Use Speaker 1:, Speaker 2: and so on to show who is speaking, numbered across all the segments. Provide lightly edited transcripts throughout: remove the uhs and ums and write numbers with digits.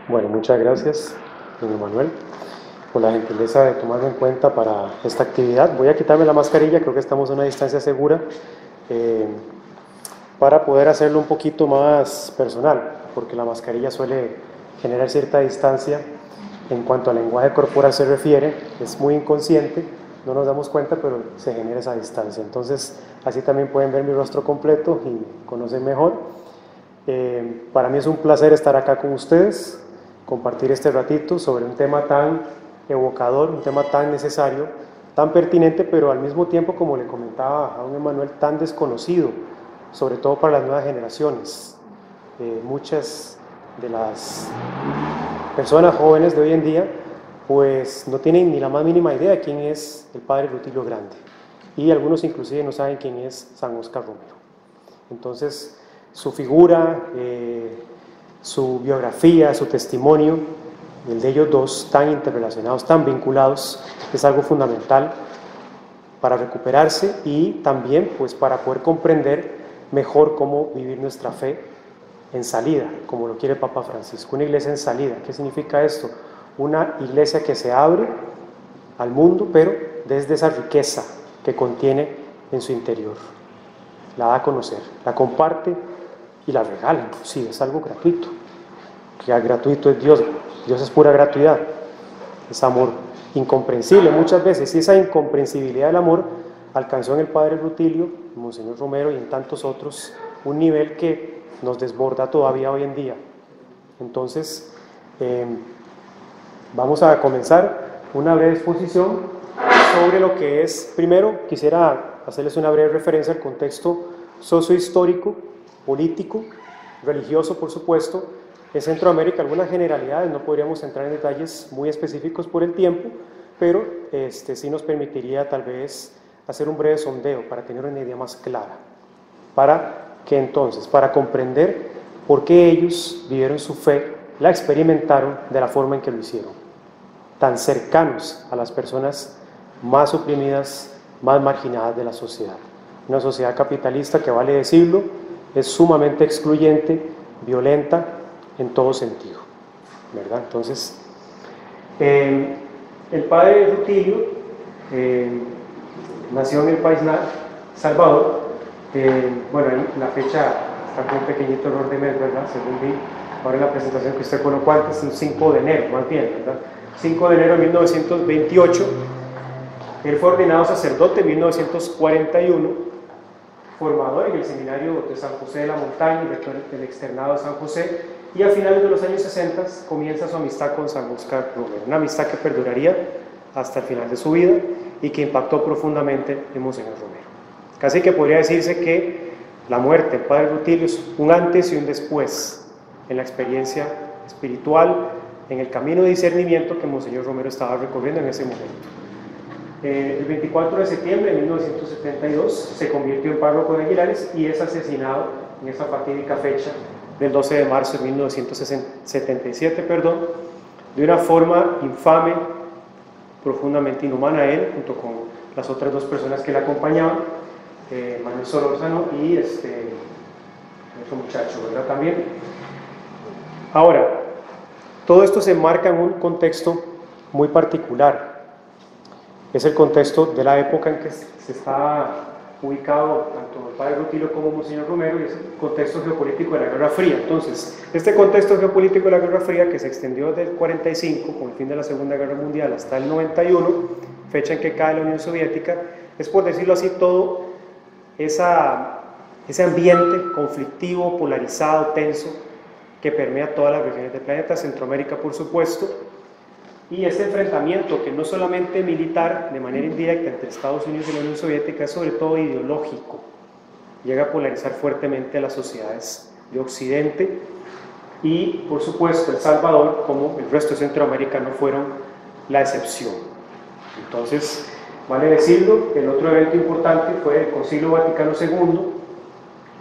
Speaker 1: Bueno, muchas gracias, don Manuel, por la gentileza de tomarme en cuenta para esta actividad. Voy a quitarme la mascarilla, creo que estamos a una distancia segura, eh, para poder hacerlo un poquito más personal, porque la mascarilla suele generar cierta distancia en cuanto al lenguaje corporal se refiere, es muy inconsciente, no nos damos cuenta, pero se genera esa distancia. Entonces, así también pueden ver mi rostro completo y conocen mejor. Para mí es un placer estar acá con ustedes, compartir este ratito sobre un tema tan evocador, un tema tan necesario, tan pertinente, pero al mismo tiempo, como le comentaba a don Emanuel, tan desconocido, sobre todo para las nuevas generaciones. Muchas de las personas jóvenes de hoy en día pues no tienen ni la más mínima idea de quién es el padre Rutilio Grande, y algunos inclusive no saben quién es San Óscar Romero. Entonces, su figura, su biografía, su testimonio, el de ellos dos tan interrelacionados, tan vinculados, es algo fundamental para recuperarse y también pues para poder comprender mejor cómo vivir nuestra fe en salida, como lo quiere el Papa Francisco, una iglesia en salida. ¿Qué significa esto? Una iglesia que se abre al mundo, pero desde esa riqueza que contiene en su interior. La da a conocer, la comparte y la regala, inclusive, es algo gratuito. Que gratuito es Dios, Dios es pura gratuidad, es amor incomprensible muchas veces, y esa incomprensibilidad del amor alcanzó en el padre Rutilio, en Monseñor Romero y en tantos otros, un nivel que nos desborda todavía hoy en día. Entonces, vamos a comenzar una breve exposición sobre lo que es. Primero, quisiera hacerles una breve referencia al contexto sociohistórico, político, religioso, por supuesto, en Centroamérica. Algunas generalidades, no podríamos entrar en detalles muy específicos por el tiempo, pero sí nos permitiría tal vez hacer un breve sondeo para tener una idea más clara, para que entonces, para comprender por qué ellos vivieron su fe, la experimentaron de la forma en que lo hicieron, tan cercanos a las personas más oprimidas, más marginadas de la sociedad. Una sociedad capitalista que, vale decirlo, es sumamente excluyente, violenta en todo sentido, ¿verdad? Entonces, el padre Rutilio nació en el país Salvador. Bueno, ahí la fecha está con un pequeñito error de mes, ¿verdad? Según vi ahora en la presentación que usted colocó antes, el 5 de enero, más bien, ¿verdad? 5 de enero de 1928. Él fue ordenado sacerdote en 1941, formador en el seminario de San José de la Montaña, rector del externado de San José, y a finales de los años 60 comienza su amistad con San Óscar Romero, una amistad que perduraría hasta el final de su vida y que impactó profundamente en Monseñor Romero. Casi que podría decirse que la muerte del padre Rutilio es un antes y un después en la experiencia espiritual, en el camino de discernimiento que Monseñor Romero estaba recorriendo en ese momento. El 24 de septiembre de 1972 se convirtió en párroco de Aguilares y es asesinado en esa fatídica fecha del 12 de marzo de 1977, de una forma infame, profundamente inhumana. Él, junto con las otras dos personas que le acompañaban, Manuel Solórzano y otro muchacho, ¿verdad? También. Ahora, todo esto se enmarca en un contexto muy particular. Es el contexto de la época en que se está ubicado tanto el padre Rutilio como Monseñor Romero, y es el contexto geopolítico de la Guerra Fría. Entonces, este contexto geopolítico de la Guerra Fría, que se extendió desde el 45, con el fin de la Segunda Guerra Mundial, hasta el 91, fecha en que cae la Unión Soviética, es, por decirlo así, todo ese ambiente conflictivo, polarizado, tenso, que permea todas las regiones del planeta, Centroamérica por supuesto, y este enfrentamiento, que no solamente militar de manera indirecta entre Estados Unidos y la Unión Soviética, es sobre todo ideológico, llega a polarizar fuertemente a las sociedades de Occidente, y por supuesto El Salvador, como el resto de Centroamérica, no fueron la excepción. Entonces, vale decirlo, el otro evento importante fue el Concilio Vaticano II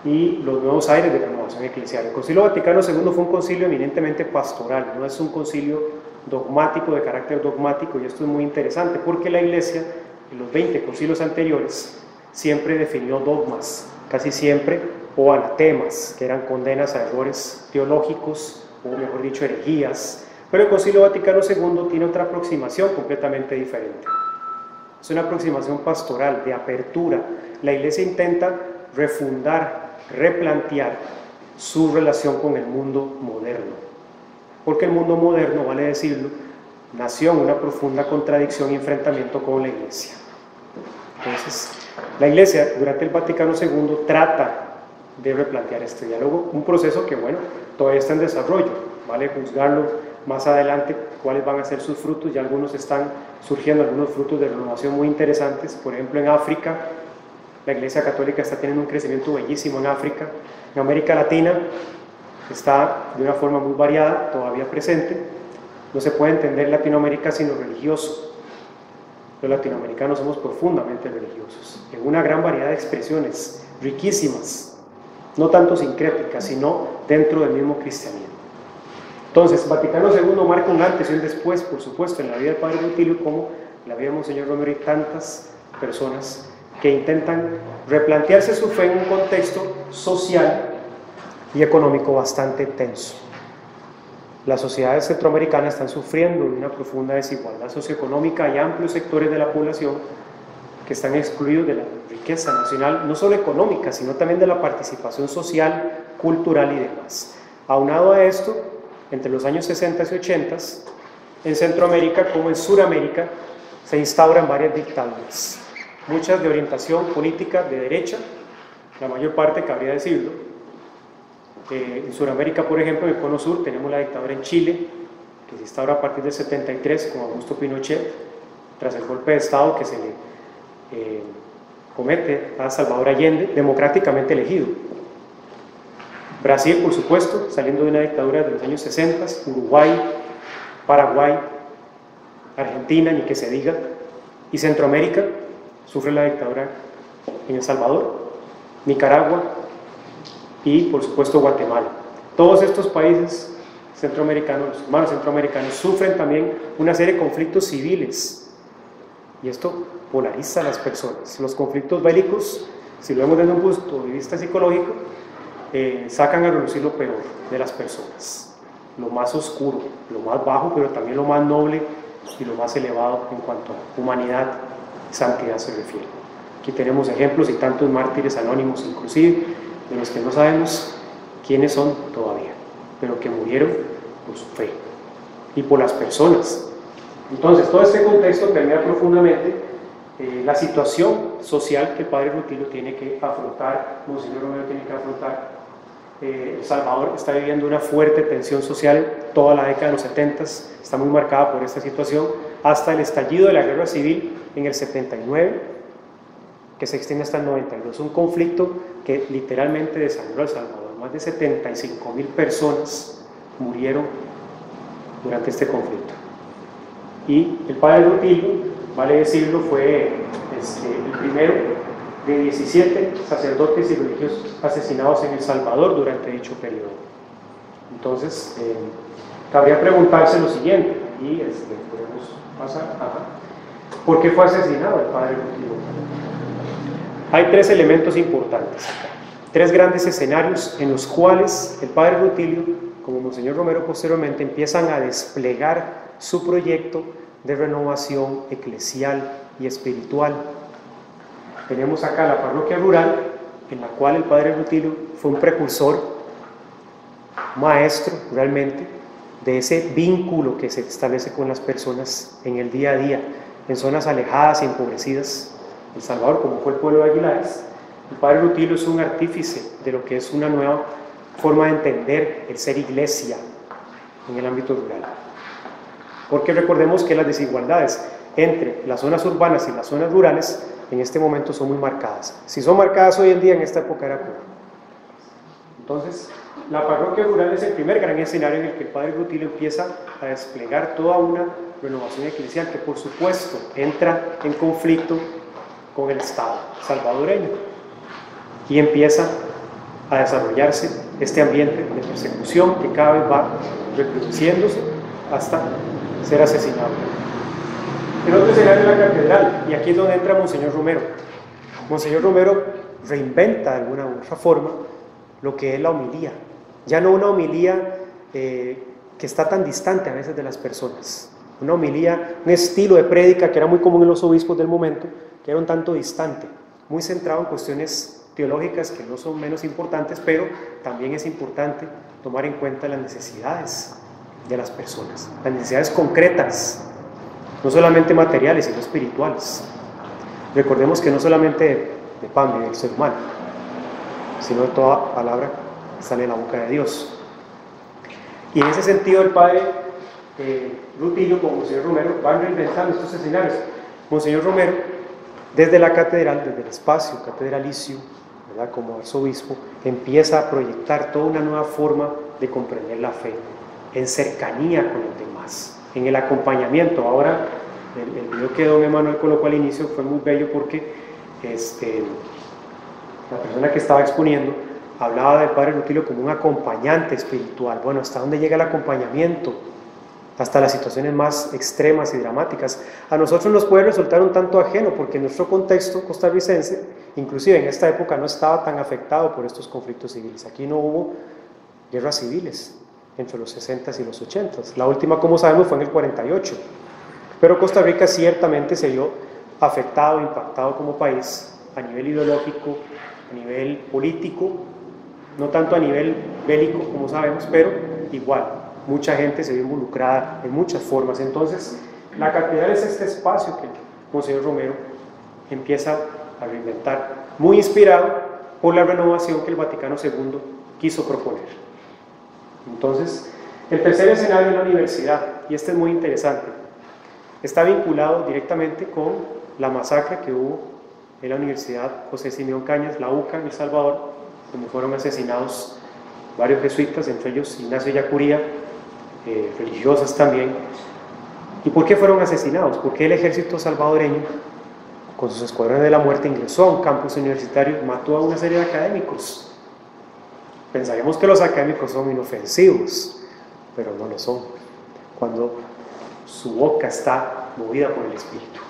Speaker 1: y los nuevos aires de renovación eclesial. El Concilio Vaticano II fue un concilio eminentemente pastoral, no es un concilio dogmático, de carácter dogmático, y esto es muy interesante porque la Iglesia en los 20 concilios anteriores siempre definió dogmas, casi siempre, o anatemas, que eran condenas a errores teológicos o mejor dicho, herejías, pero el Concilio Vaticano II tiene otra aproximación completamente diferente. Es una aproximación pastoral, de apertura. La Iglesia intenta refundar, replantear su relación con el mundo moderno, porque el mundo moderno, vale decirlo, nació en una profunda contradicción y enfrentamiento con la Iglesia. Entonces, la Iglesia durante el Vaticano II trata de replantear este diálogo, un proceso que, bueno, todavía está en desarrollo, vale juzgarlo más adelante cuáles van a ser sus frutos. Ya algunos están surgiendo, algunos frutos de renovación muy interesantes. Por ejemplo, en África, la Iglesia Católica está teniendo un crecimiento bellísimo en África. En América Latina está de una forma muy variada, todavía presente. No se puede entender Latinoamérica sin lo religioso. Los latinoamericanos somos profundamente religiosos, en una gran variedad de expresiones riquísimas, no tanto sincréticas, sino dentro del mismo cristianismo. Entonces, Vaticano II marca un antes y un después, por supuesto, en la vida del Padre Rutilio, como en la vida de Monseñor Romero y tantas personas que intentan replantearse su fe en un contexto social y económico bastante tenso. Las sociedades centroamericanas están sufriendo de una profunda desigualdad socioeconómica. Hay amplios sectores de la población que están excluidos de la riqueza nacional, no solo económica, sino también de la participación social, cultural y demás. Aunado a esto, entre los años 60 y 80, en Centroamérica como en Suramérica, se instauran varias dictaduras, muchas de orientación política de derecha, la mayor parte, cabría decirlo. En Sudamérica, por ejemplo, en el Cono Sur, tenemos la dictadura en Chile, que se instaura a partir del 73 con Augusto Pinochet, tras el golpe de Estado que se le comete a Salvador Allende, democráticamente elegido. Brasil, por supuesto, saliendo de una dictadura de los años 60, Uruguay, Paraguay, Argentina, ni que se diga, y Centroamérica sufre la dictadura en El Salvador, Nicaragua y, por supuesto, Guatemala. Todos estos países centroamericanos, los hermanos centroamericanos, sufren también una serie de conflictos civiles, y esto polariza a las personas. Los conflictos bélicos, si lo vemos desde un punto de vista psicológico, sacan a relucir lo peor de las personas, lo más oscuro, lo más bajo, pero también lo más noble y lo más elevado en cuanto a humanidad y santidad se refiere. Aquí tenemos ejemplos y tantos mártires anónimos, inclusive, de los que no sabemos quiénes son todavía, pero que murieron por su fe y por las personas. Entonces, todo este contexto permea profundamente la situación social que el Padre Rutilio tiene que afrontar, Monseñor Romero tiene que afrontar. El Salvador está viviendo una fuerte tensión social, toda la década de los 70 está muy marcada por esta situación, hasta el estallido de la guerra civil en el 79, que se extiende hasta el 92, un conflicto que literalmente desangró a El Salvador. Más de 75.000 personas murieron durante este conflicto. Y el Padre Rutilio, vale decirlo, fue el primero de 17 sacerdotes y religiosos asesinados en El Salvador durante dicho periodo. Entonces, cabría preguntarse lo siguiente, y podemos pasar. ¿Por qué fue asesinado el Padre Rutilio? Hay tres elementos importantes acá, tres grandes escenarios en los cuales el Padre Rutilio, como Monseñor Romero posteriormente, empiezan a desplegar su proyecto de renovación eclesial y espiritual. Tenemos acá la parroquia rural, en la cual el Padre Rutilio fue un precursor, maestro realmente, de ese vínculo que se establece con las personas en el día a día, en zonas alejadas y empobrecidas. El Salvador, como fue el pueblo de Aguilares, el Padre Rutilio es un artífice de lo que es una nueva forma de entender el ser iglesia en el ámbito rural. Porque recordemos que las desigualdades entre las zonas urbanas y las zonas rurales en este momento son muy marcadas. Si son marcadas hoy en día, en esta época era peor. Entonces, la parroquia rural es el primer gran escenario en el que el Padre Rutilio empieza a desplegar toda una renovación eclesial que, por supuesto, entra en conflicto con el Estado salvadoreño y empieza a desarrollarse este ambiente de persecución que cada vez va recrudeciéndose hasta ser asesinado. El otro escenario es la catedral, y aquí es donde entra Monseñor Romero. Monseñor Romero reinventa de alguna u otra forma lo que es la homilía, ya no una homilía que está tan distante a veces de las personas. Una homilía, un estilo de prédica que era muy común en los obispos del momento, que era un tanto distante, muy centrado en cuestiones teológicas que no son menos importantes, pero también es importante tomar en cuenta las necesidades de las personas, las necesidades concretas, no solamente materiales, sino espirituales. Recordemos que no solamente de pan vive el ser humano, sino de toda palabra que sale de la boca de Dios. Y en ese sentido el padre Rutilio con Monseñor Romero van reinventando estos escenarios. Monseñor Romero, desde la catedral, desde el espacio catedralicio, ¿verdad?, como arzobispo, empieza a proyectar toda una nueva forma de comprender la fe, en cercanía con los demás, en el acompañamiento. Ahora, el video que don Emanuel colocó al inicio fue muy bello porque la persona que estaba exponiendo hablaba del padre Rutilio como un acompañante espiritual. Bueno, ¿hasta dónde llega el acompañamiento? Hasta las situaciones más extremas y dramáticas. A nosotros nos puede resultar un tanto ajeno porque nuestro contexto costarricense, inclusive en esta época, no estaba tan afectado por estos conflictos civiles. Aquí no hubo guerras civiles entre los 60s y los 80s. La última, como sabemos, fue en el 48. Pero Costa Rica ciertamente se vio afectado, impactado como país a nivel ideológico, a nivel político, no tanto a nivel bélico como sabemos, pero igual, mucha gente se vio involucrada en muchas formas. Entonces, la catedral es este espacio que Monseñor Romero empieza a reinventar, muy inspirado por la renovación que el Vaticano II quiso proponer. Entonces, el tercer escenario es la universidad, y este es muy interesante. Está vinculado directamente con la masacre que hubo en la Universidad José Simeón Cañas, la UCA, en El Salvador, donde fueron asesinados varios jesuitas, entre ellos Ignacio Ellacuría, religiosas también. ¿Y por qué fueron asesinados? Porque el ejército salvadoreño, con sus escuadrones de la muerte, ingresó a un campus universitario y mató a una serie de académicos. Pensaríamos que los académicos son inofensivos, pero no lo son, cuando su boca está movida por el Espíritu.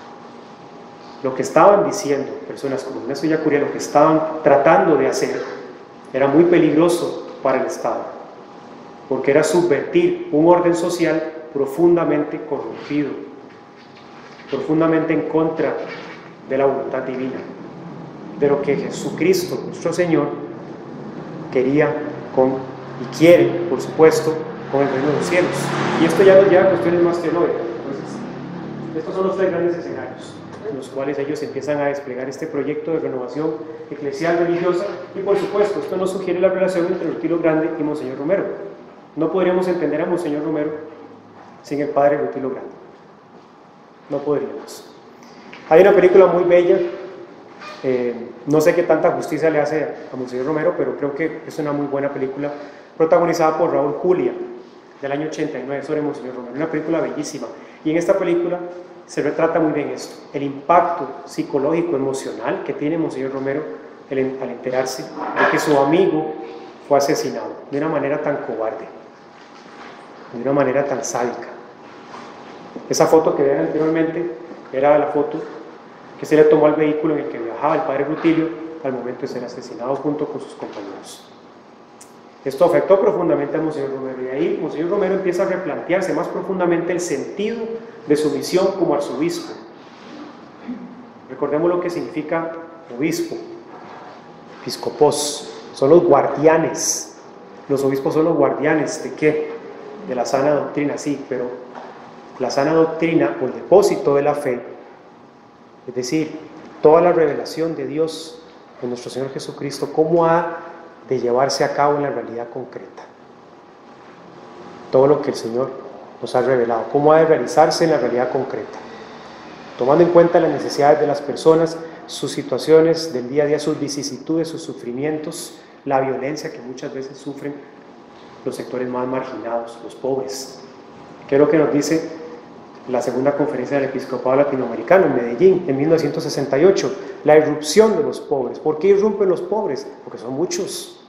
Speaker 1: Lo que estaban diciendo personas como Ignacio Ellacuría, lo que estaban tratando de hacer, era muy peligroso para el Estado, porque era subvertir un orden social profundamente corrompido, profundamente en contra de la voluntad divina, de lo que Jesucristo, nuestro Señor, quería y quiere, por supuesto, con el reino de los cielos. Y esto ya nos lleva a cuestiones más teológicas. Entonces, estos son los tres grandes escenarios en los cuales ellos empiezan a desplegar este proyecto de renovación eclesial religiosa. Y por supuesto, esto nos sugiere la relación entre Rutilio Grande y Monseñor Romero. No podríamos entender a Monseñor Romero sin el padre Rutilio Grande. No podríamos. Hay una película muy bella, no sé qué tanta justicia le hace a Monseñor Romero, pero creo que es una muy buena película, protagonizada por Raúl Julia, del año 89, sobre Monseñor Romero. Una película bellísima. Y en esta película se retrata muy bien esto, el impacto psicológico, emocional que tiene Monseñor Romero al enterarse de que su amigo fue asesinado de una manera tan cobarde, de una manera tan sádica. Esa foto que vean anteriormente era la foto que se le tomó al vehículo en el que viajaba el padre Rutilio al momento de ser asesinado junto con sus compañeros. Esto afectó profundamente a Monseñor Romero, y ahí Monseñor Romero empieza a replantearse más profundamente el sentido de su misión como arzobispo. Recordemos lo que significa obispo, episcopos, son los guardianes. Los obispos son los guardianes ¿de qué? De la sana doctrina, sí, pero la sana doctrina o el depósito de la fe, es decir, toda la revelación de Dios en nuestro Señor Jesucristo, cómo ha de llevarse a cabo en la realidad concreta. Todo lo que el Señor nos ha revelado, cómo ha de realizarse en la realidad concreta, tomando en cuenta las necesidades de las personas, sus situaciones del día a día, sus vicisitudes, sus sufrimientos, la violencia que muchas veces sufren los sectores más marginados, los pobres. ¿Qué es lo que nos dice la segunda conferencia del episcopado latinoamericano en Medellín en 1968? La irrupción de los pobres. ¿Por qué irrumpen los pobres? Porque son muchos,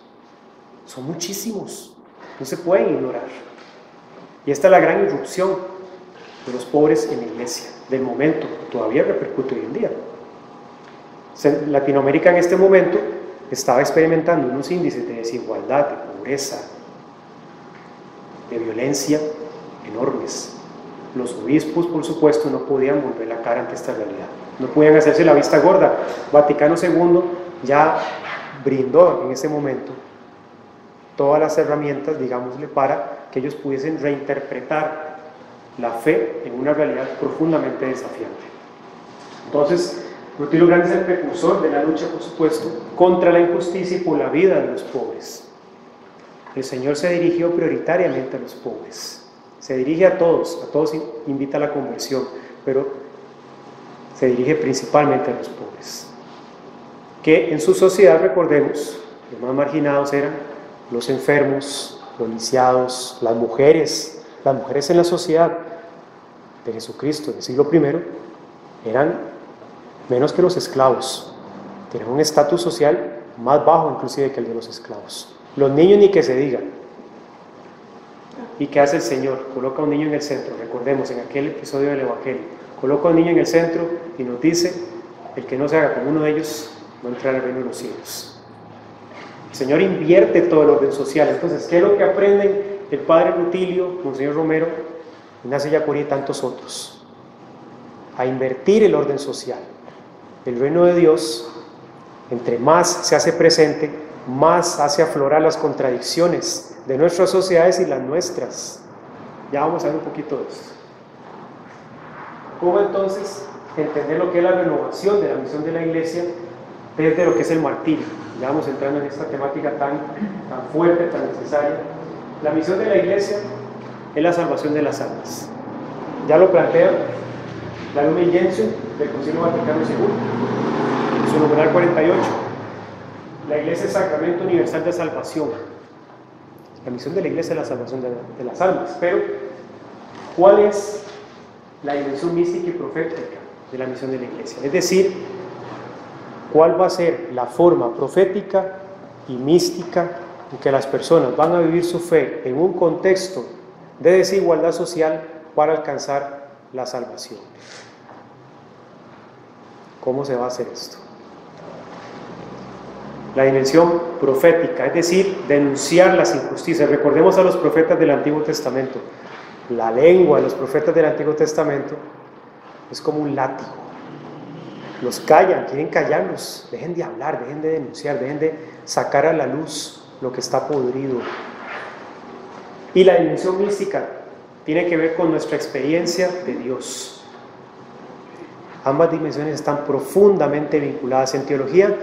Speaker 1: son muchísimos, no se pueden ignorar. Y esta es la gran irrupción de los pobres en la iglesia del momento, todavía repercute hoy en día. Latinoamérica en este momento estaba experimentando unos índices de desigualdad, de pobreza de violencia enormes. Los obispos, por supuesto, no podían volver la cara ante esta realidad, no podían hacerse la vista gorda. Vaticano II ya brindó en ese momento todas las herramientas, digámosle, para que ellos pudiesen reinterpretar la fe en una realidad profundamente desafiante. Entonces, Rutilio Grande es el precursor de la lucha, por supuesto, contra la injusticia y por la vida de los pobres. El Señor se dirigió prioritariamente a los pobres, se dirige a todos invita a la conversión, pero se dirige principalmente a los pobres, que en su sociedad, recordemos, los más marginados eran los enfermos, los lisiados, las mujeres en la sociedad de Jesucristo del siglo I eran menos que los esclavos, tenían un estatus social más bajo inclusive que el de los esclavos. Los niños ni que se diga. ¿Y qué hace el Señor? Coloca a un niño en el centro. Recordemos en aquel episodio del Evangelio, coloca a un niño en el centro y nos dice: el que no se haga como uno de ellos no entrará al reino de los cielos. El Señor invierte todo el orden social. Entonces, ¿qué es lo que aprenden el padre Rutilio, Monseñor Romero, Ignacio Yacurí y tantos otros? A invertir el orden social. El reino de Dios, entre más se hace presente, más hace aflorar las contradicciones de nuestras sociedades y las nuestras. Ya vamos a ver un poquito de esto. ¿Cómo entonces entender lo que es la renovación de la misión de la Iglesia desde lo que es el martirio? Ya vamos entrando en esta temática tan fuerte, tan necesaria. La misión de la Iglesia es la salvación de las almas. Ya lo plantea la Lumen Gentium del Concilio Vaticano II, en su numeral 48. La Iglesia es sacramento universal de salvación. La misión de la Iglesia es la salvación de las almas. Pero, ¿cuál es la dimensión mística y profética de la misión de la Iglesia? Es decir, ¿cuál va a ser la forma profética y mística en que las personas van a vivir su fe en un contexto de desigualdad social para alcanzar la salvación? ¿Cómo se va a hacer esto? La dimensión profética, es decir, denunciar las injusticias. Recordemos a los profetas del Antiguo Testamento. La lengua de los profetas del Antiguo Testamento es como un látigo. Los callan, quieren callarlos. Dejen de hablar, dejen de denunciar, dejen de sacar a la luz lo que está podrido. Y la dimensión mística tiene que ver con nuestra experiencia de Dios. Ambas dimensiones están profundamente vinculadas. En teología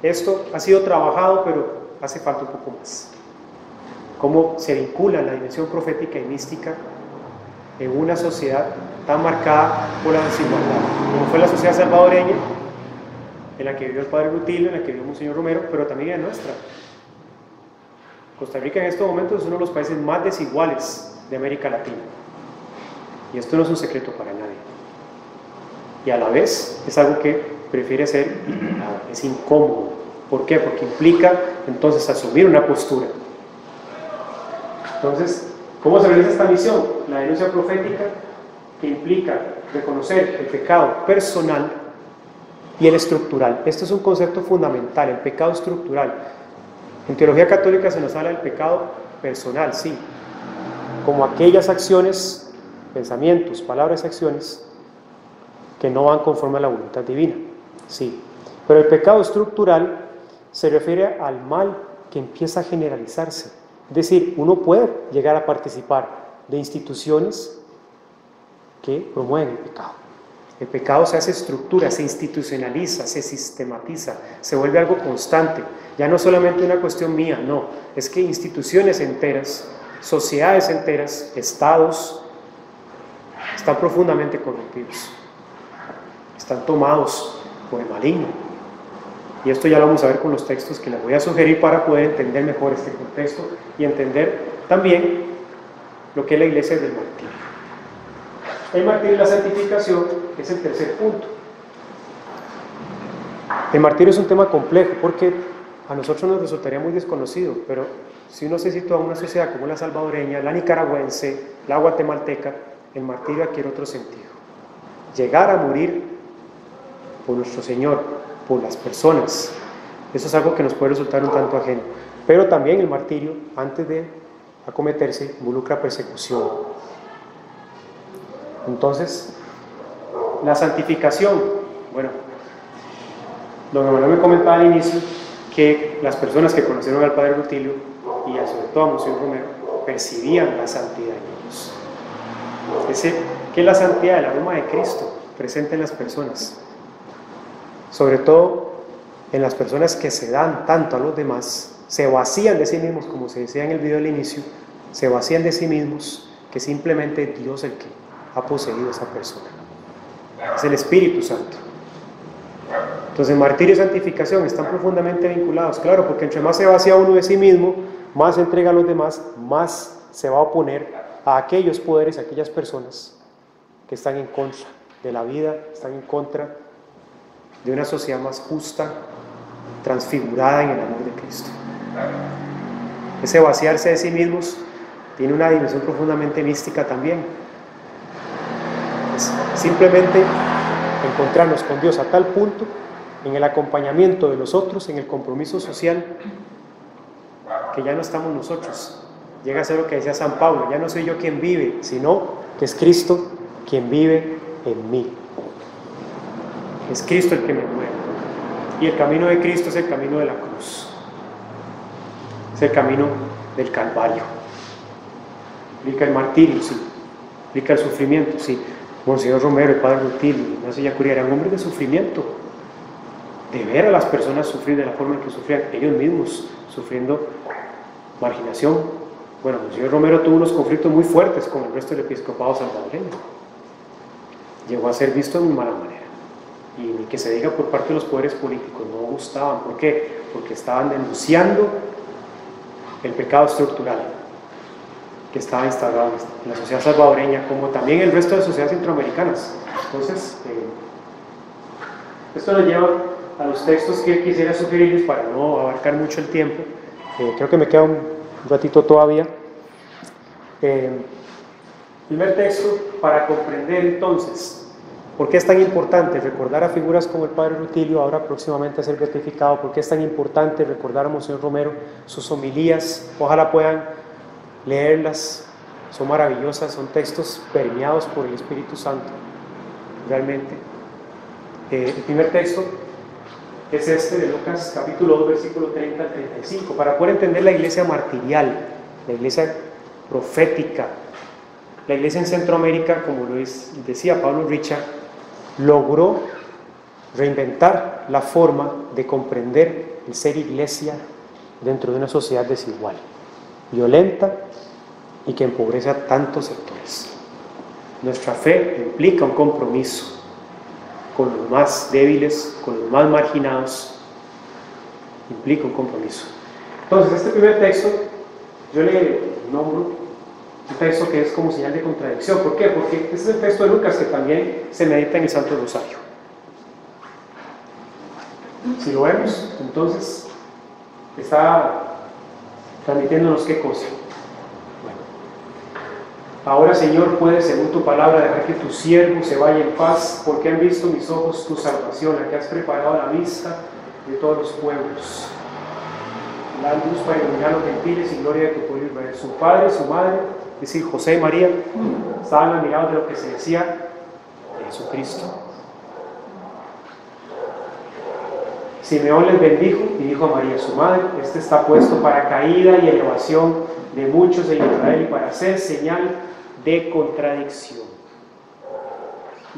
Speaker 1: esto ha sido trabajado, pero hace falta un poco más. ¿Cómo se vincula la dimensión profética y mística en una sociedad tan marcada por la desigualdad, como fue la sociedad salvadoreña, en la que vivió el padre Rutilio, en la que vivió Monseñor Romero, pero también en nuestra? Costa Rica en estos momentos es uno de los países más desiguales de América Latina. Y esto no es un secreto para nadie. Y a la vez es algo que prefiere ser ignorado, es incómodo. ¿Por qué? Porque implica entonces asumir una postura. Entonces, ¿cómo se realiza esta misión? La denuncia profética, que implica reconocer el pecado personal y el estructural. Esto es un concepto fundamental, el pecado estructural. En teología católica se nos habla del pecado personal, sí, como aquellas acciones, pensamientos, palabras y acciones que no van conforme a la voluntad divina, sí. Pero el pecado estructural se refiere al mal que empieza a generalizarse. Es decir, uno puede llegar a participar de instituciones que promueven el pecado. El pecado se hace estructura, se institucionaliza, se sistematiza, se vuelve algo constante. Ya no solamente una cuestión mía, no. Es que instituciones enteras, sociedades enteras, estados, están profundamente corrompidos. Están tomados por el maligno. Y esto ya lo vamos a ver con los textos que les voy a sugerir para poder entender mejor este contexto y entender también lo que es la iglesia del martirio. El martirio y la santificación es el tercer punto. El martirio es un tema complejo porque a nosotros nos resultaría muy desconocido, pero si uno se sitúa en una sociedad como la salvadoreña, la nicaragüense, la guatemalteca, el martirio adquiere otro sentido. Llegar a morir por nuestro Señor, por las personas, eso es algo que nos puede resultar un tanto ajeno. Pero también el martirio, antes de a cometerse involucra persecución. Entonces, la santificación, bueno, don Emanuel me comentaba al inicio que las personas que conocieron al Padre Rutilio y sobre todo a Monseñor Romero percibían la santidad en ellos. Que es la santidad, el aroma de Cristo presente en las personas, sobre todo en las personas que se dan tanto a los demás, se vacían de sí mismos, como se decía en el video del inicio, se vacían de sí mismos, que simplemente Dios el que ha poseído a esa persona. Es el Espíritu Santo. Entonces, martirio y santificación están profundamente vinculados, claro, porque entre más se vacía uno de sí mismo, más se entrega a los demás, más se va a oponer a aquellos poderes, a aquellas personas que están en contra de la vida, están en contra de una sociedad más justa, transfigurada en el amor de Cristo. Ese vaciarse de sí mismos tiene una dimensión profundamente mística también. Es simplemente encontrarnos con Dios a tal punto, en el acompañamiento de los otros, en el compromiso social, que ya no estamos nosotros. Llega a ser lo que decía San Pablo: ya no soy yo quien vive, sino que es Cristo quien vive en mí. Es Cristo el que me mueve. Y el camino de Cristo es el camino de la cruz. Es el camino del Calvario. Implica el martirio, sí. Implica el sufrimiento, sí. Monseñor Romero, el Padre Rutilio, Ignacio Ellacuría eran hombres de sufrimiento, de ver a las personas sufrir de la forma en que sufrían, ellos mismos sufriendo marginación. Bueno, Monseñor Romero tuvo unos conflictos muy fuertes con el resto del episcopado salvadoreño. Llegó a ser visto de muy mala manera. Y ni que se diga por parte de los poderes políticos, no gustaban. ¿Por qué? Porque estaban denunciando el pecado estructural que estaba instalado en la sociedad salvadoreña, como también el resto de sociedades centroamericanas. Entonces, esto nos lleva a los textos que quisiera sugerirles para no abarcar mucho el tiempo. Creo que me queda un ratito todavía. Primer texto para comprender entonces por qué es tan importante recordar a figuras como el Padre Rutilio, ahora próximamente a ser beatificado. Por qué es tan importante recordar a Monseñor Romero, sus homilías. Ojalá puedan leerlas, son maravillosas, son textos permeados por el Espíritu Santo, realmente. El primer texto es este de Lucas capítulo 2, versículo 30 al 35, para poder entender la iglesia martirial, la iglesia profética. La iglesia en Centroamérica, como lo decía Pablo Richard, logró reinventar la forma de comprender el ser iglesia dentro de una sociedad desigual, violenta y que empobrece a tantos sectores. Nuestra fe implica un compromiso con los más débiles, con los más marginados, implica un compromiso. Entonces, este primer texto, yo le nombro un texto que es como señal de contradicción. ¿Por qué? Porque este es el texto de Lucas que también se medita en el Santo Rosario. Si lo vemos, entonces está transmitiéndonos qué cosa. Ahora, Señor, puedes, según tu palabra, dejar que tu siervo se vaya en paz, porque han visto mis ojos tu salvación, la que has preparado a la vista de todos los pueblos. La luz para iluminar a los gentiles y gloria de tu pueblo Israel. Su padre, su madre, es decir, José y María, estaban admirados de lo que se decía de Jesucristo. Simeón les bendijo y dijo a María, su madre: este está puesto para caída y elevación de muchos en Israel y para ser señal de contradicción,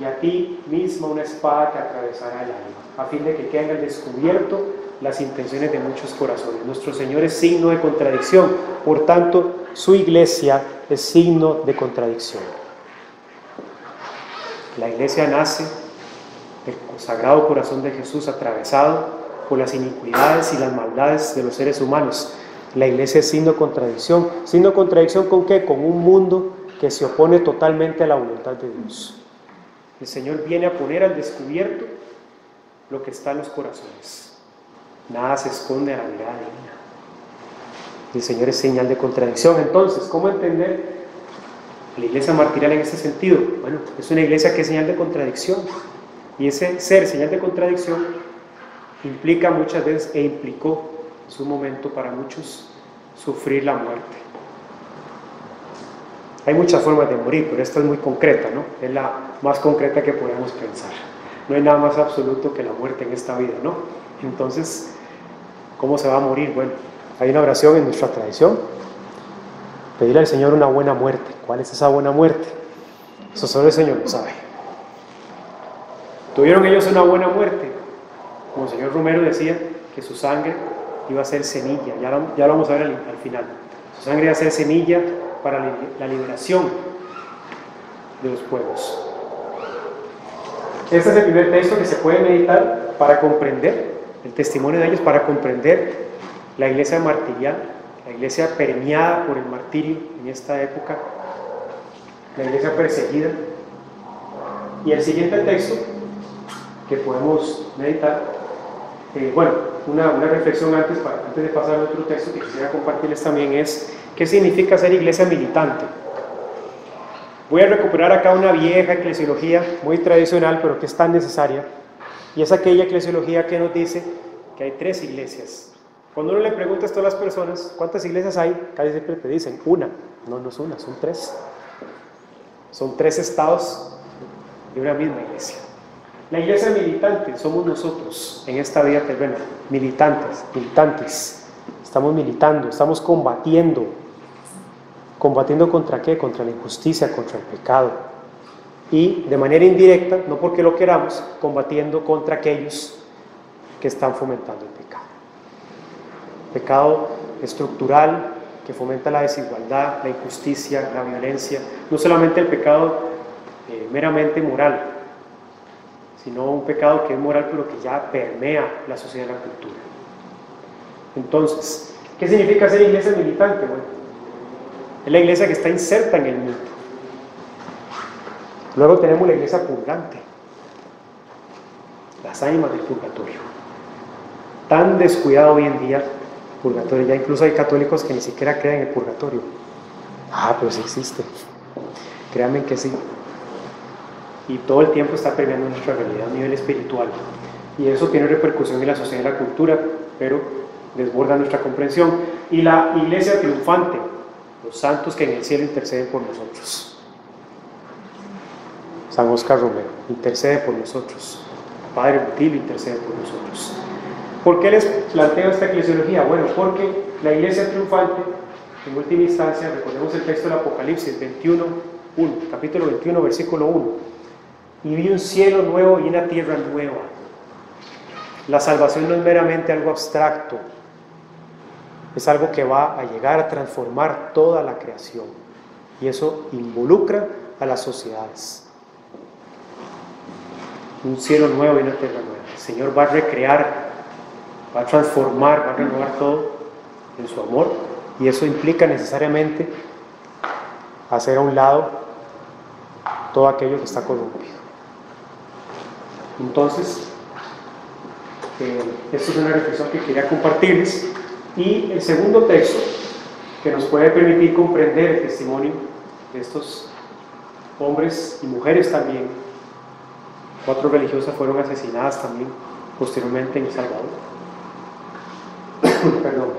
Speaker 1: y a ti misma una espada que atravesará el alma, a fin de que queden al descubierto las intenciones de muchos corazones. Nuestro Señor es signo de contradicción, por tanto su iglesia es signo de contradicción. La iglesia nace del Sagrado Corazón de Jesús, atravesado por las iniquidades y las maldades de los seres humanos. La iglesia es signo de contradicción. ¿Signo de contradicción con qué? Con un mundo que se opone totalmente a la voluntad de Dios. El Señor viene a poner al descubierto lo que está en los corazones. Nada se esconde a la mirada divina. El Señor es señal de contradicción. Entonces, ¿cómo entender la iglesia martirial en este sentido? Bueno, es una iglesia que es señal de contradicción. Y ese ser señal de contradicción implica muchas veces, e implicó en su momento para muchos, sufrir la muerte. Hay muchas formas de morir, pero esta es muy concreta, ¿no? Es la más concreta que podemos pensar. No hay nada más absoluto que la muerte en esta vida, ¿no? Entonces, ¿cómo se va a morir? Bueno, hay una oración en nuestra tradición: pedirle al Señor una buena muerte. ¿Cuál es esa buena muerte? Eso solo el Señor lo sabe. ¿Tuvieron ellos una buena muerte? Como el señor Romero decía, que su sangre iba a ser semilla, ya lo vamos a ver al final. Su sangre iba a ser semilla para la liberación de los pueblos. Este es el primer texto que se puede meditar para comprender el testimonio de ellos, para comprender la iglesia martirial, la iglesia permeada por el martirio en esta época, la iglesia perseguida. Y el siguiente texto que podemos meditar, una reflexión antes de pasar al otro texto que quisiera compartirles también es: ¿qué significa ser iglesia militante? Voy a recuperar acá una vieja eclesiología muy tradicional, pero que es tan necesaria, y es aquella eclesiología que nos dice que hay 3 iglesias. Cuando uno le pregunta esto a las personas, ¿cuántas iglesias hay?, casi siempre te dicen una. No, no es una, son 3. Son 3 estados de una misma iglesia. La iglesia militante somos nosotros en esta vida terrena, militantes. Estamos militando, estamos combatiendo. ¿Combatiendo contra qué? Contra la injusticia, contra el pecado. Y de manera indirecta, no porque lo queramos, combatiendo contra aquellos que están fomentando el pecado. Pecado estructural que fomenta la desigualdad, la injusticia, la violencia. No solamente el pecado meramente moral, sino un pecado que es moral pero que ya permea la sociedad y la cultura. Entonces, ¿qué significa ser iglesia militante? Bueno, es la iglesia que está inserta en el mundo. Luego tenemos la iglesia purgante, las ánimas del purgatorio. Tan descuidado hoy en día el purgatorio, ya incluso hay católicos que ni siquiera creen en el purgatorio. Pero sí existe, créanme que sí. Y todo el tiempo está permeando nuestra realidad a nivel espiritual. Y eso tiene repercusión en la sociedad y la cultura, pero desborda nuestra comprensión. Y la iglesia triunfante, los santos que en el cielo interceden por nosotros. San Óscar Romero intercede por nosotros. Padre Rutilio intercede por nosotros. ¿Por qué les planteo esta eclesiología? Bueno, porque la iglesia triunfante, en última instancia, recordemos el texto del Apocalipsis 21, capítulo 21, versículo 1. Y vi un cielo nuevo y una tierra nueva. La salvación no es meramente algo abstracto, es algo que va a llegar a transformar toda la creación, y eso involucra a las sociedades. Un cielo nuevo y una tierra nueva. El Señor va a recrear, va a transformar, va a renovar todo en su amor, y eso implica necesariamente hacer a un lado todo aquello que está corrompido. Entonces, esta es una reflexión que quería compartirles. Y el segundo texto que nos puede permitir comprender el testimonio de estos hombres y mujeres también. 4 religiosas fueron asesinadas también posteriormente en El Salvador. Perdón.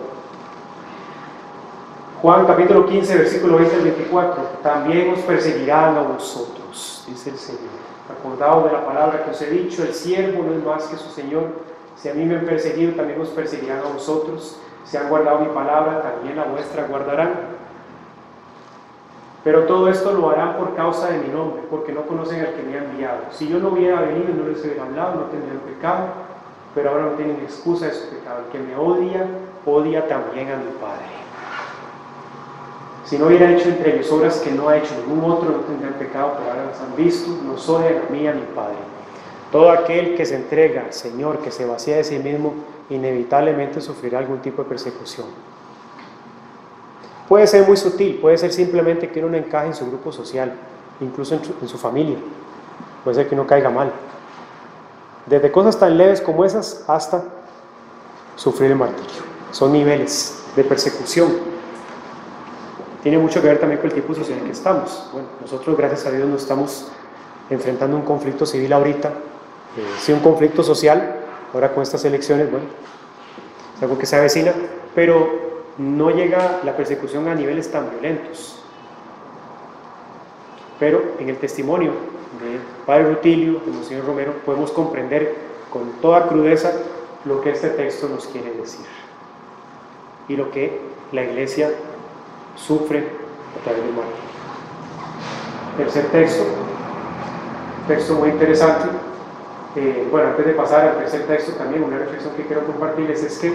Speaker 1: Juan capítulo 15, versículo 20 al 24. También os perseguirán a vosotros, dice el Señor. Acordaos de la palabra que os he dicho: el siervo no es más que su Señor. Si a mí me han perseguido, también os perseguirán a vosotros. Si han guardado mi palabra, también la vuestra guardarán. Pero todo esto lo harán por causa de mi nombre, porque no conocen al que me ha enviado. Si yo no hubiera venido, no les hubiera hablado, no tendrían pecado, pero ahora no tienen excusa de su pecado. El que me odia, odia también a mi Padre. Si no hubiera hecho entre ellos obras que no ha hecho ningún otro, no tendrían pecado, pero ahora las han visto, nos odian a mí y a mi Padre. Todo aquel que se entrega al Señor, que se vacía de sí mismo, inevitablemente sufrirá algún tipo de persecución. Puede ser muy sutil, puede ser simplemente que uno no encaje en su grupo social, incluso en su familia. Puede ser que uno caiga mal. Desde cosas tan leves como esas hasta sufrir el martirio. Son niveles de persecución. Tiene mucho que ver también con el tipo social en que estamos. Bueno, nosotros, gracias a Dios, no estamos enfrentando un conflicto civil ahorita, sí un conflicto social, ahora con estas elecciones, bueno, es algo que se avecina, pero no llega la persecución a niveles tan violentos. pero en el testimonio de Padre Rutilio, de Monseñor Romero, podemos comprender con toda crudeza lo que este texto nos quiere decir y lo que la Iglesia sufre a través del martirio. Tercer texto muy interesante. Bueno, antes de pasar al tercer texto, también una reflexión que quiero compartirles es que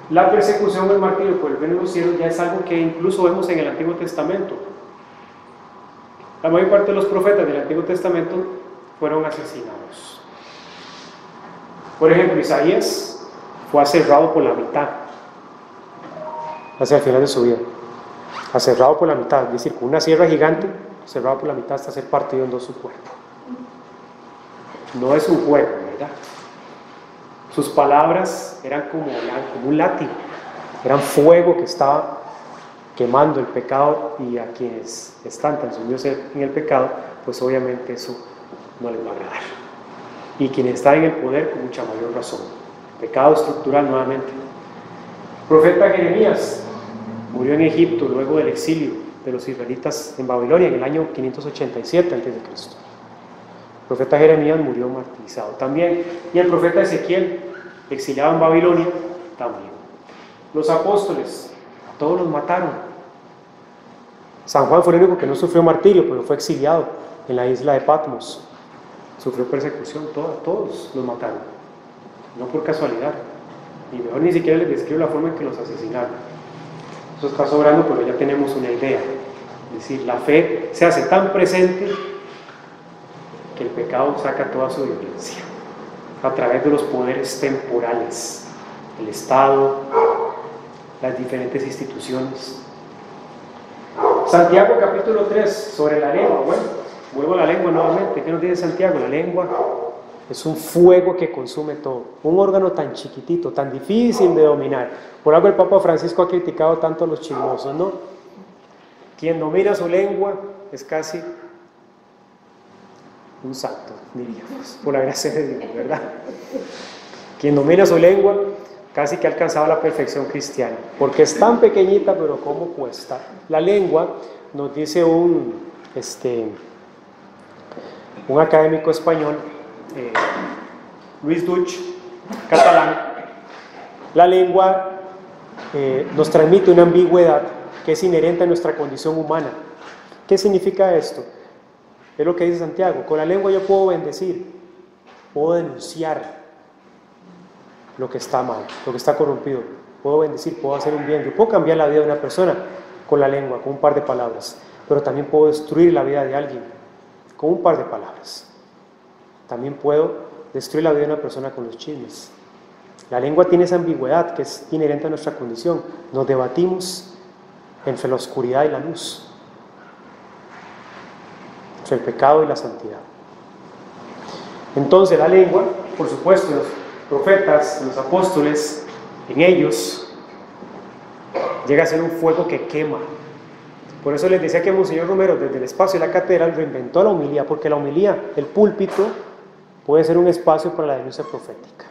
Speaker 1: la persecución o el martirio por el reino de los cielos ya es algo que incluso vemos en el Antiguo Testamento. La mayor parte de los profetas del Antiguo Testamento fueron asesinados. Por ejemplo, Isaías fue aserrado por la mitad hacia el final de su vida. Aserrado por la mitad, es decir, con una sierra gigante, aserrado por la mitad hasta ser partido en dos su cuerpo. No es un juego, ¿verdad? Sus palabras eran como un látigo, eran fuego que estaba quemando el pecado, y a quienes están tan sumidos en el pecado, pues obviamente eso no les va a agradar. Y quienes están en el poder, con mucha mayor razón. Pecado estructural nuevamente. El profeta Jeremías murió en Egipto luego del exilio de los israelitas en Babilonia en el año 587 a.C. El profeta Jeremías murió martirizado también, y el profeta Ezequiel, exiliado en Babilonia, también. Los apóstoles, todos los mataron. San Juan fue el único que no sufrió martirio, pero fue exiliado en la isla de Patmos. Sufrió persecución, todos los mataron, no por casualidad, y mejor ni siquiera les describo la forma en que los asesinaron. Eso está sobrando, pero ya tenemos una idea. Es decir, la fe se hace tan presente que el pecado saca toda su violencia a través de los poderes temporales, el Estado, las diferentes instituciones. Santiago capítulo 3, sobre la lengua. Bueno, vuelvo a la lengua nuevamente. ¿Qué nos dice Santiago? La lengua es un fuego que consume todo, un órgano tan chiquitito, tan difícil de dominar. Por algo el Papa Francisco ha criticado tanto a los chismosos, ¿no? Quien domina su lengua es casi un santo, diríamos, por la gracia de Dios, ¿verdad? Quien domina su lengua casi que ha alcanzado la perfección cristiana, porque es tan pequeñita, pero cómo cuesta. La lengua, nos dice un académico español, Luis Duch, catalán, la lengua nos transmite una ambigüedad que es inherente a nuestra condición humana. ¿Qué significa esto? Es lo que dice Santiago: con la lengua yo puedo bendecir, puedo denunciar lo que está mal, lo que está corrompido, puedo bendecir, puedo hacer un bien, yo puedo cambiar la vida de una persona con la lengua, con un par de palabras, pero también puedo destruir la vida de alguien con un par de palabras. También puedo destruir la vida de una persona con los chismes. La lengua tiene esa ambigüedad que es inherente a nuestra condición. Nos debatimos entre la oscuridad y la luz, entre el pecado y la santidad. Entonces la lengua, por supuesto, los profetas, los apóstoles, en ellos llega a ser un fuego que quema. Por eso les decía que Monseñor Romero, desde el espacio de la catedral, reinventó la homilía, porque la homilía, el púlpito, puede ser un espacio para la denuncia profética.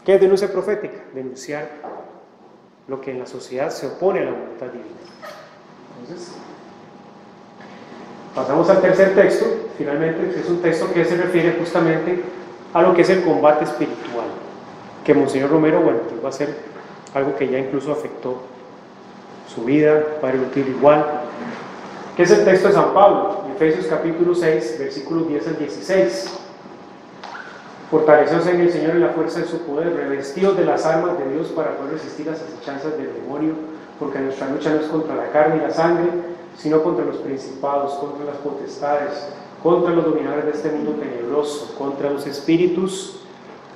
Speaker 1: ¿Qué es denuncia profética? Denunciar lo que en la sociedad se opone a la voluntad divina. Entonces, pasamos al tercer texto, finalmente, que es un texto que se refiere justamente a lo que es el combate espiritual, que Monseñor Romero, bueno, va a ser algo que ya incluso afectó su vida, Padre Rutilio igual, que es el texto de San Pablo, Efesios capítulo 6, versículos 10 al 16. Fortaleceos en el Señor en la fuerza de su poder, revestidos de las armas de Dios para poder resistir las acechanzas del demonio, porque nuestra lucha no es contra la carne y la sangre, sino contra los principados, contra las potestades, contra los dominadores de este mundo tenebroso, contra los espíritus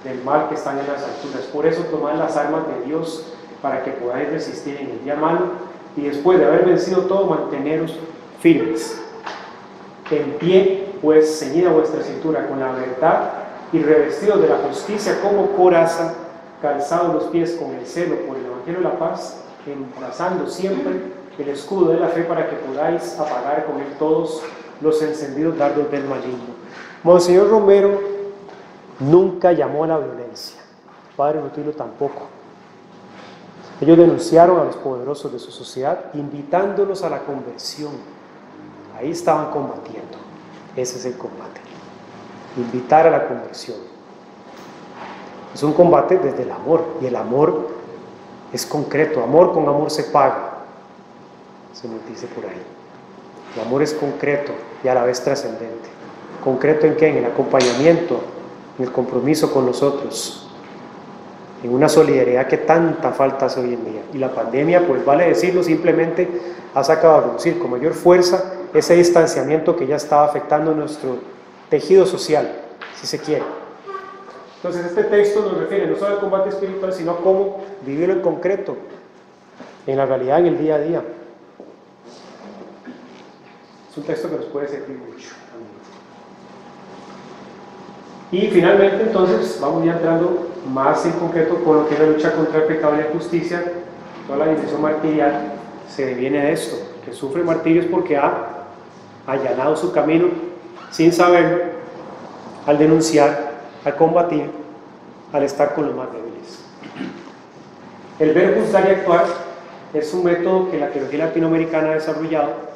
Speaker 1: del mal que están en las alturas. Por eso tomad las armas de Dios para que podáis resistir en el día malo, y después de haber vencido todo, manteneros firmes. En pie, pues, ceñida vuestra cintura con la verdad y revestidos de la justicia como coraza, calzados los pies con el celo por el evangelio de la paz, embrazando siempre el escudo de la fe para que podáis apagar con él todos los encendidos dardos del maligno. Monseñor Romero nunca llamó a la violencia, Padre Rutilio tampoco. Ellos denunciaron a los poderosos de su sociedad, invitándolos a la conversión. Ahí estaban combatiendo. Ese es el combate. Invitar a la conversión. Es un combate desde el amor, y el amor es concreto. Amor con amor se paga, se nos dice por ahí. El amor es concreto y a la vez trascendente. ¿Concreto en qué? En el acompañamiento, en el compromiso con los otros, en una solidaridad que tanta falta hace hoy en día. Y la pandemia, pues vale decirlo, simplemente ha sacado a reducir con mayor fuerza ese distanciamiento que ya estaba afectando nuestro tejido social, si se quiere. Entonces este texto nos refiere no solo al combate espiritual, sino a cómo vivirlo en concreto, en la realidad, en el día a día. Es un texto que nos puede servir mucho. Y finalmente, entonces, vamos ya entrando más en concreto con lo que es la lucha contra el pecado y la injusticia. Toda la dimensión martirial se deviene de esto, que sufre martirios porque ha allanado su camino sin saberlo, al denunciar, al combatir, al estar con los más débiles. El ver, juzgar y actuar es un método que la teología latinoamericana ha desarrollado,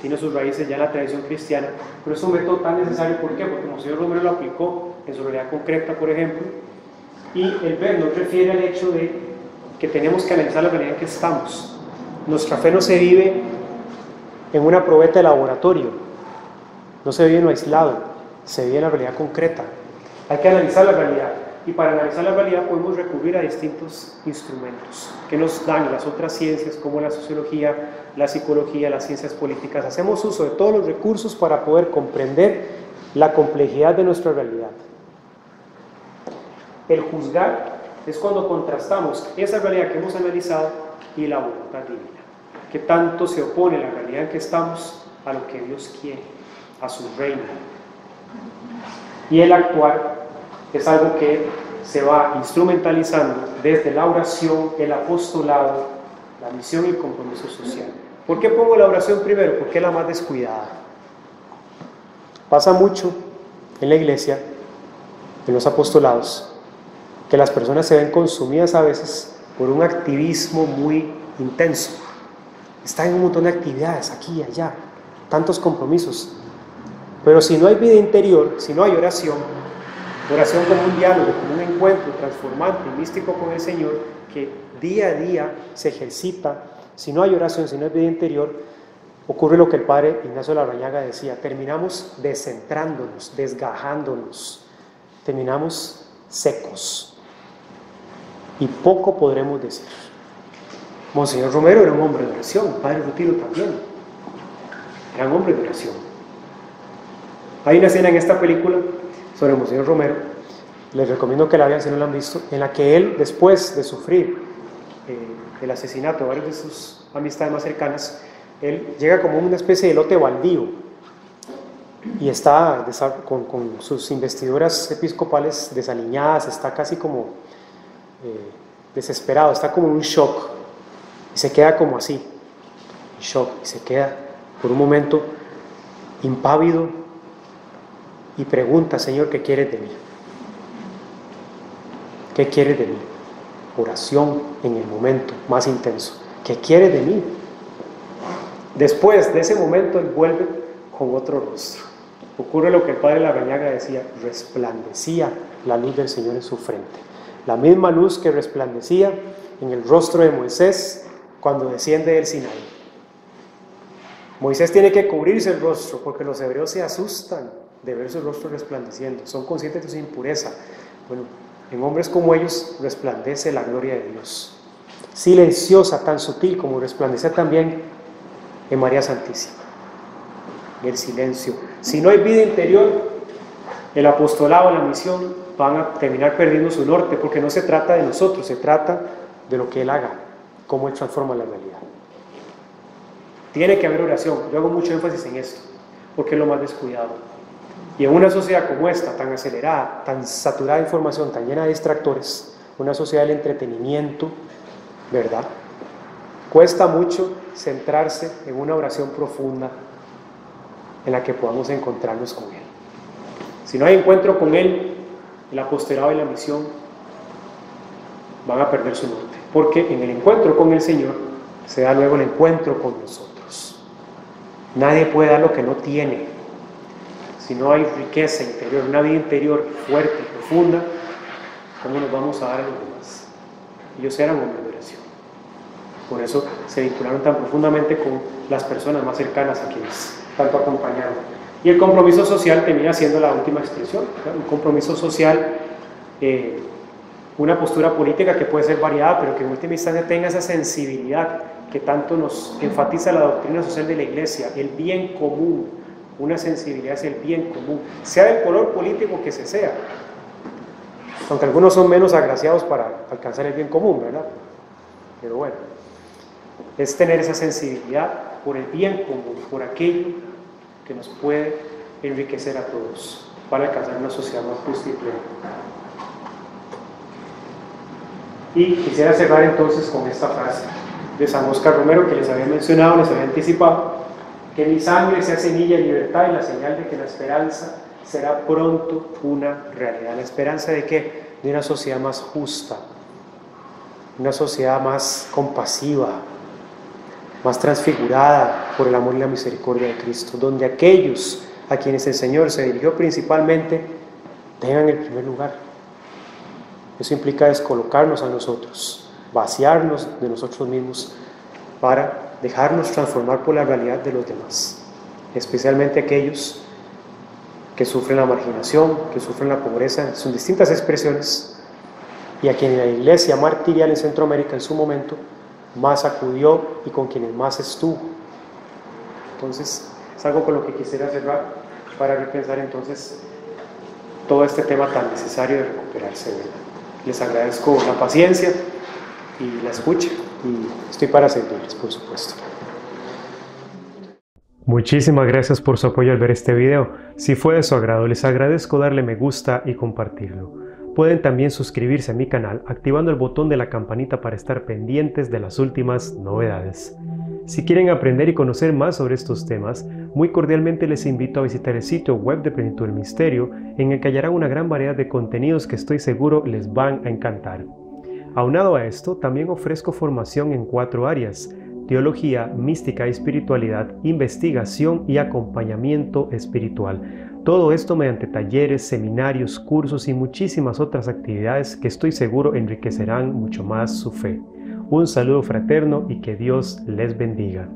Speaker 1: tiene sus raíces ya en la tradición cristiana, pero es un método tan necesario. ¿Por qué? Porque Monseñor Romero lo aplicó en su realidad concreta, por ejemplo, y el ver nos refiere al hecho de que tenemos que analizar la realidad en que estamos. Nuestra fe no se vive en una probeta de laboratorio, no se vive en lo aislado, se vive en la realidad concreta. Hay que analizar la realidad, y para analizar la realidad podemos recurrir a distintos instrumentos que nos dan las otras ciencias como la sociología, la psicología, las ciencias políticas. Hacemos uso de todos los recursos para poder comprender la complejidad de nuestra realidad. El juzgar es cuando contrastamos esa realidad que hemos analizado y la voluntad divina, que tanto se opone la realidad en que estamos a lo que Dios quiere, a su reino. Y el actuar es algo que se va instrumentalizando desde la oración, el apostolado, la misión y el compromiso social. ¿Por qué pongo la oración primero? Porque es la más descuidada. Pasa mucho en la iglesia, en los apostolados, que las personas se ven consumidas a veces por un activismo muy intenso. Están en un montón de actividades, aquí y allá, tantos compromisos. Pero si no hay vida interior, si no hay oración como un diálogo, como un encuentro transformante y místico con el Señor, que día a día se ejercita, si no hay oración, si no hay vida interior, ocurre lo que el padre Ignacio Larrañaga decía: terminamos descentrándonos, desgajándonos, terminamos secos y poco podremos decir. Monseñor Romero era un hombre de oración, padre Rutilo también, eran hombres de oración. Hay una escena en esta película sobre Monseñor Romero, les recomiendo que la vean si no la han visto, en la que él, después de sufrir el asesinato de varios de sus amistades más cercanas, él llega como una especie de lote baldío y está con sus investiduras episcopales desaliñadas, está casi como desesperado, está como en un shock y se queda como así, en shock, y se queda por un momento impávido y pregunta: Señor, ¿qué quieres de mí? ¿Qué quieres de mí? Oración en el momento más intenso. ¿Qué quieres de mí? Después de ese momento él vuelve con otro rostro. Ocurre lo que el padre Larrañaga decía: resplandecía la luz del Señor en su frente. La misma luz que resplandecía en el rostro de Moisés cuando desciende del Sinaí. Moisés tiene que cubrirse el rostro porque los hebreos se asustan de ver su rostro resplandeciendo, son conscientes de su impureza. Bueno, en hombres como ellos resplandece la gloria de Dios, silenciosa, tan sutil como resplandece también en María Santísima, en el silencio. Si no hay vida interior, el apostolado, la misión van a terminar perdiendo su norte, porque no se trata de nosotros, se trata de lo que Él haga, cómo Él transforma la realidad. Tiene que haber oración. Yo hago mucho énfasis en esto, porque es lo más descuidado. Y en una sociedad como esta, tan acelerada, tan saturada de información, tan llena de distractores, una sociedad del entretenimiento, ¿verdad? Cuesta mucho centrarse en una oración profunda en la que podamos encontrarnos con Él. Si no hay encuentro con Él, el apostolado y la misión van a perder su norte, porque en el encuentro con el Señor se da luego el encuentro con nosotros. Nadie puede dar lo que no tiene. si no hay riqueza interior, una vida interior fuerte y profunda, ¿cómo nos vamos a dar a los demás? Ellos eran hombres de oración. Por eso se vincularon tan profundamente con las personas más cercanas a quienes tanto acompañaron. Y el compromiso social termina siendo la última expresión, ¿verdad? Un compromiso social, una postura política que puede ser variada, pero que en última instancia tenga esa sensibilidad que tanto nos enfatiza la doctrina social de la Iglesia, el bien común, una sensibilidad hacia el bien común, sea del color político que se sea, aunque algunos son menos agraciados para alcanzar el bien común, ¿verdad? Pero bueno, es tener esa sensibilidad por el bien común, por aquello que nos puede enriquecer a todos, para alcanzar una sociedad más justa y plena. Y quisiera cerrar entonces con esta frase de San Óscar Romero que les había mencionado, les había anticipado: que mi sangre sea semilla de libertad y la señal de que la esperanza será pronto una realidad. ¿La esperanza de qué? De una sociedad más justa, una sociedad más compasiva, más transfigurada por el amor y la misericordia de Cristo, donde aquellos a quienes el Señor se dirigió principalmente tengan el primer lugar. Eso implica descolocarnos a nosotros, vaciarnos de nosotros mismos para dejarnos transformar por la realidad de los demás, especialmente aquellos que sufren la marginación, que sufren la pobreza en sus distintas expresiones, y a quienes la Iglesia martirial en Centroamérica en su momento más acudió y con quienes más estuvo. Entonces, es algo con lo que quisiera cerrar para repensar entonces todo este tema tan necesario de recuperarse, ¿verdad? Les agradezco la paciencia y la escucha, y estoy para servirles, por supuesto. Muchísimas gracias por su apoyo al ver este video. Si fue de su agrado, les agradezco darle me gusta y compartirlo. Pueden también suscribirse a mi canal activando el botón de la campanita para estar pendientes de las últimas novedades. Si quieren aprender y conocer más sobre estos temas, muy cordialmente les invito a visitar el sitio web de Plenitud del Misterio, en el que hallarán una gran variedad de contenidos que estoy seguro les van a encantar. Aunado a esto, también ofrezco formación en 4 áreas: teología, mística y espiritualidad, investigación y acompañamiento espiritual. Todo esto mediante talleres, seminarios, cursos y muchísimas otras actividades que estoy seguro enriquecerán mucho más su fe. Un saludo fraterno y que Dios les bendiga.